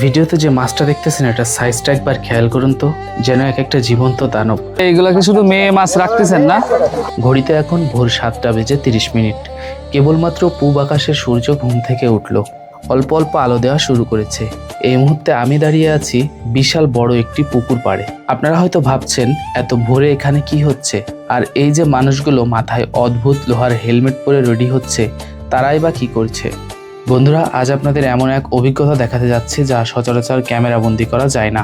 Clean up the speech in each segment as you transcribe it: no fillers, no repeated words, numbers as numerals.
ভিডিওতে যে মাছটা দেখতেছেন এটা সাইজটা একবার খেয়াল করুন তো, যেন এক একটা জীবন্ত দানব। এইগুলাকে শুধু মেয়ে মাছ রাখতেছেন না? ঘড়িতে এখন ভোর 7:30। কেবলমাত্র পূব আকাশে সূর্য ঘুম থেকে উঠল, অল্প অল্প আলো দেওয়া শুরু করেছে। এই মুহূর্তে আমি দাঁড়িয়ে আছি বিশাল বড় একটি পুকুর পাড়ে। আপনারা হয়তো ভাবছেন এত ভোরে এখানে কি হচ্ছে, আর এই যে মানুষগুলো মাথায় অদ্ভুত লোহার হেলমেট পরে রেডি হচ্ছে, তারাই বা কি করছে। বন্ধুরা, আজ আপনাদের এমন এক অভিজ্ঞতা দেখাতে যাচ্ছে যা সচরাচর ক্যামেরা বন্দি করা যায় না।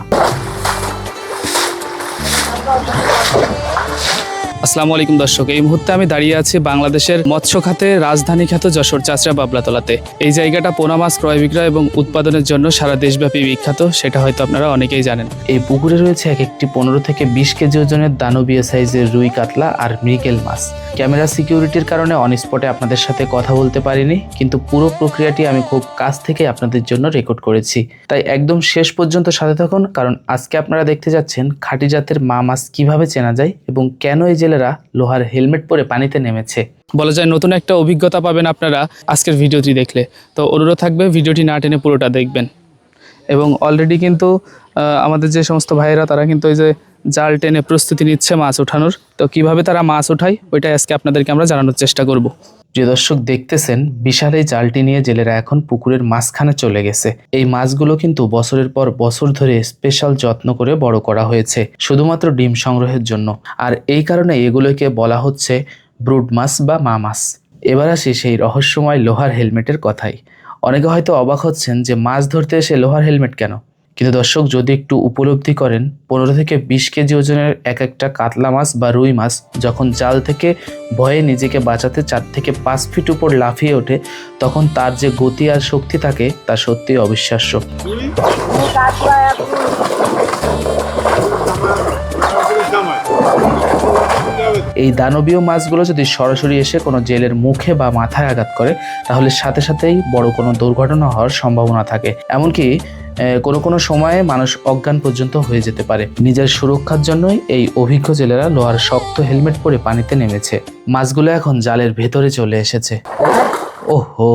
আসসালামু আলাইকুম দর্শক, এই মুহূর্তে আমি দাঁড়িয়ে আছি বাংলাদেশের মৎস্য খাতে রাজধানী খ্যাত যশোর চাচরা বাবলাতলাতে। এই জায়গাটা পোনা মাছ ক্রয় বিক্রয় এবং উৎপাদনের জন্য সারা দেশব্যাপী বিখ্যাত, সেটা হয়তো আপনারা অনেকেই জানেন। এই পুকুরে রয়েছে এক একটি 15 থেকে 20 কেজি ওজনের দানবীয় সাইজের রুই, কাতলা আর মৃগেল মাছ। ক্যামেরা সিকিউরিটির কারণে অন স্পটে আপনাদের সাথে কথা বলতে পারিনি, কিন্তু পুরো প্রক্রিয়াটি আমি খুব কাছ থেকে আপনাদের জন্য রেকর্ড করেছি। তাই একদম শেষ পর্যন্ত সাথে থাকুন, কারণ আজকে আপনারা দেখতে যাচ্ছেন খাঁটি জাতের মা মাছ কিভাবে চেনা যায় এবং কেন এই জেলেরা লোহার হেলমেট পরে পানিতে নেমেছে। বলা যায় নতুন একটা অভিজ্ঞতা পাবেন আপনারা আজকের ভিডিওটি দেখলে। তো অনুরোধ থাকবে ভিডিওটি না টেনে পুরোটা দেখবেন। এবং অলরেডি কিন্তু আমাদের যে সমস্ত ভাইয়েরা তারা কিন্তু ওই যে জাল টেনে প্রস্তুতি নিচ্ছে মাছ ওঠানোর। তো কিভাবে তারা মাছ ওঠায় ওইটাই আজকে আপনাদেরকে আমরা জানানোর চেষ্টা করব। যে দর্শক দেখতেছেন, বিশাল এই জালটি নিয়ে জেলেরা এখন পুকুরের মাঝখানে চলে গেছে। এই মাছগুলো কিন্তু বছরের পর বছর ধরে স্পেশাল যত্ন করে বড় করা হয়েছে শুধুমাত্র ডিম সংগ্রহের জন্য, আর এই কারণে এগুলোকে বলা হচ্ছে ব্রুড মাছ বা মা মাছ। এবার আসি সেই রহস্যময় লোহার হেলমেটের কথাই। অনেকে হয়তো অবাক হচ্ছেন যে মাছ ধরতে এসে লোহার হেলমেট কেন, কিন্তু দর্শক যদি একটু উপলব্ধি করেন, 15 থেকে 20 কেজি ওজনের এক একটা কাতলা মাছ বা রুই মাছ যখন জাল থেকে ভয়ে নিজেকে বাঁচাতে 4 থেকে 5 ফিট উপর লাফিয়ে ওঠে, তখন তার যে গতি আর শক্তি থাকে তা সত্যিই অবিশ্বাস্য। এই দানবীয় মাছগুলো যদি সরাসরি এসে কোনো জেলের মুখে বা মাথায় আঘাত করে, তাহলে সাথে সাথেই বড় কোনো দুর্ঘটনা হওয়ার সম্ভাবনা থাকে। এমনকি কোনো সময়ে মানুষ অজ্ঞান পর্যন্ত হয়ে যেতে পারে। নিজের সুরক্ষার জন্যই এই অভিজ্ঞ জেলেরা লোহার শক্ত হেলমেট পরে পানিতে নেমেছে। মাছগুলো এখন জালের ভেতরে চলে এসেছে। ওহো,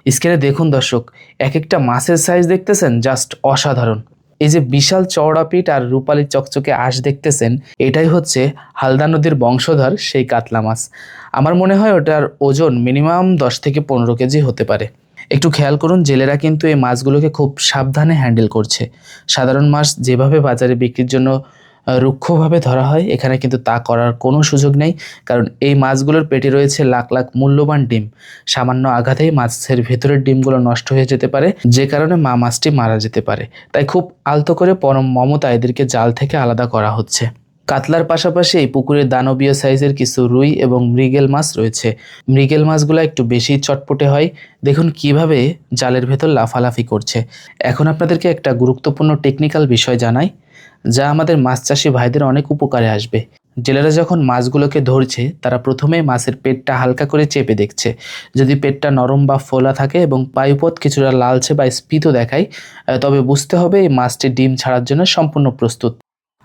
স্ক্রিনে দেখুন দর্শক, এক একটা মাছের সাইজ দেখতেছেন, জাস্ট অসাধারণ। এই যে বিশাল চওড়া পিঠ আর রূপালী চকচকে আঁশ দেখতেছেন, এটাই হচ্ছে হালদা নদীর বংশধর সেই কাতলা মাছ। আমার মনে হয় ওটার ওজন মিনিমাম 10 থেকে 15 কেজি হতে পারে। একটু খেয়াল করুন, জেলেরা কিন্তু এই মাছগুলোকে খুব সাবধানে হ্যান্ডেল করছে। সাধারণ মাছ যেভাবে বাজারে বিক্রির জন্য রুক্ষভাবে ধরা হয়, এখানে কিন্তু তা করার কোনো সুযোগ নেই, কারণ এই মাছগুলোর পেটে রয়েছে লাখ লাখ মূল্যবান ডিম। সামান্য আঘাতেই মাছের ভেতরের ডিমগুলো নষ্ট হয়ে যেতে পারে, যে কারণে মা মাছটি মারা যেতে পারে। তাই খুব আলতো করে পরম মমতা এদেরকে জাল থেকে আলাদা করা হচ্ছে। কাতলার পাশাপাশি এই পুকুরের দানবীয় সাইজের কিছু রুই এবং মৃগেল মাছ রয়েছে। মৃগেল মাছগুলো একটু বেশি চটপটে হয়। দেখুন কিভাবে জালের ভেতর লাফালাফি করছে। এখন আপনাদেরকে একটা গুরুত্বপূর্ণ টেকনিক্যাল বিষয় জানাই, যা আমাদের মাছ চাষি ভাইদের অনেক উপকারে আসবে। জেলেরা যখন মাছগুলোকে ধরছে, তারা প্রথমে মাছের পেটটা হালকা করে চেপে দেখছে। যদি পেটটা নরম বা ফোলা থাকে এবং পায়ুপথ কিছুটা লালচে বা স্ফীত দেখায়, তবে বুঝতে হবে এই মাছটি ডিম ছাড়ার জন্য সম্পূর্ণ প্রস্তুত।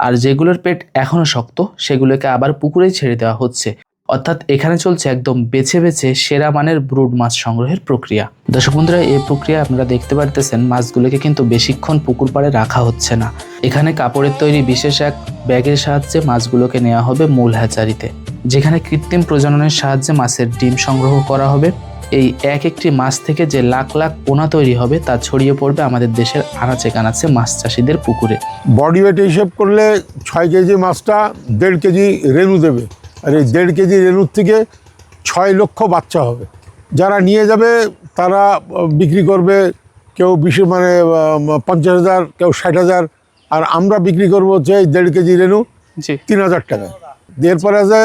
আর যেগুলোর পেট এখনও শক্ত, সেগুলোকে আবার পুকুরেই ছেড়ে দেওয়া হচ্ছে। অর্থাৎ এখানে চলছে একদম বেছে বেছে সেরা মানের ব্রুড মাছ সংগ্রহের প্রক্রিয়া। দর্শক বন্ধুরা, এই প্রক্রিয়া আপনারা দেখতে পারতেছেন, মাছগুলোকে কিন্তু বেশিক্ষণ পুকুর পাড়ে রাখা হচ্ছে না। এখানে কাপড়ের তৈরি বিশেষ এক ব্যাগের সাহায্যে মাছগুলোকে নেওয়া হবে মূল হ্যাচারিতে, যেখানে কৃত্রিম প্রজননের সাহায্যে মাছের ডিম সংগ্রহ করা হবে। এই এক একটি মাছ থেকে যে লাখ লাখ পোনা তৈরি হবে তা ছড়িয়ে পড়বে আমাদের দেশের আনাচে কানাচে মাছ চাষিদের পুকুরে। বডি ওয়েট হিসেব করলে 6 কেজি মাছটা 1.5 কেজি রেণু দেবে, আর এই 1.5 কেজি রেণুর থেকে 6 লক্ষ বাচ্চা হবে। যারা নিয়ে যাবে তারা বিক্রি করবে, কেউ 50,000, কেউ 60,000, আর আমরা বিক্রি করবো হচ্ছে 1.5 কেজি রেণু 3,000 টাকা। এরপরে আছে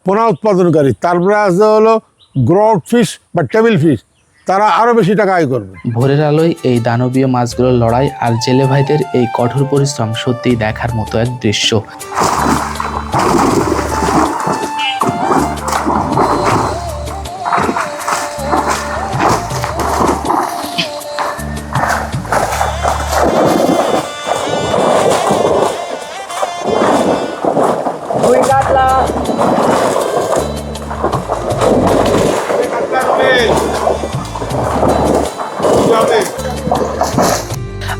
পোনা উৎপাদনকারী, তারপরে আছে হলো গ্রোড ফিশ বা টেবিল ফিশ, তারা আরও বেশি টাকা আয় করবে। ভোরের আলোয় এই দানবীয় মাছগুলোর লড়াই আর জেলে ভাইদের এই কঠোর পরিশ্রম সত্যিই দেখার মতো এক দৃশ্য।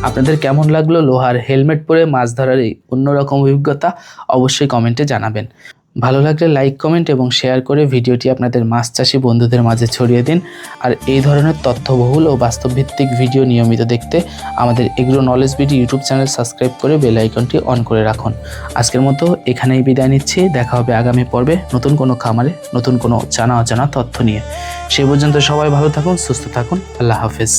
আপনাদের কেমন লাগলো লোহার হেলমেট পরে মাছ ধরার এই অন্যরকম অভিজ্ঞতা অবশ্যই কমেন্টে জানাবেন। ভালো লাগলে লাইক, কমেন্ট এবং শেয়ার করে ভিডিওটি আপনাদের মাছ চাষি বন্ধুদের মাঝে ছড়িয়ে দিন। আর এই ধরনের তথ্যবহুল ও বাস্তবভিত্তিক ভিডিও নিয়মিত দেখতে আমাদের agro knowledge BD YouTube channel subscribe করে বেল আইকনটি অন করে রাখুন। আজকের মতো এখানেই বিদায় নিচ্ছি। দেখা হবে আগামী পর্বে নতুন কোনো খামারে নতুন কোনো জানা অজানা তথ্য নিয়ে। সেই পর্যন্ত সবাই ভালো থাকুন, সুস্থ থাকুন। আল্লাহ হাফেজ।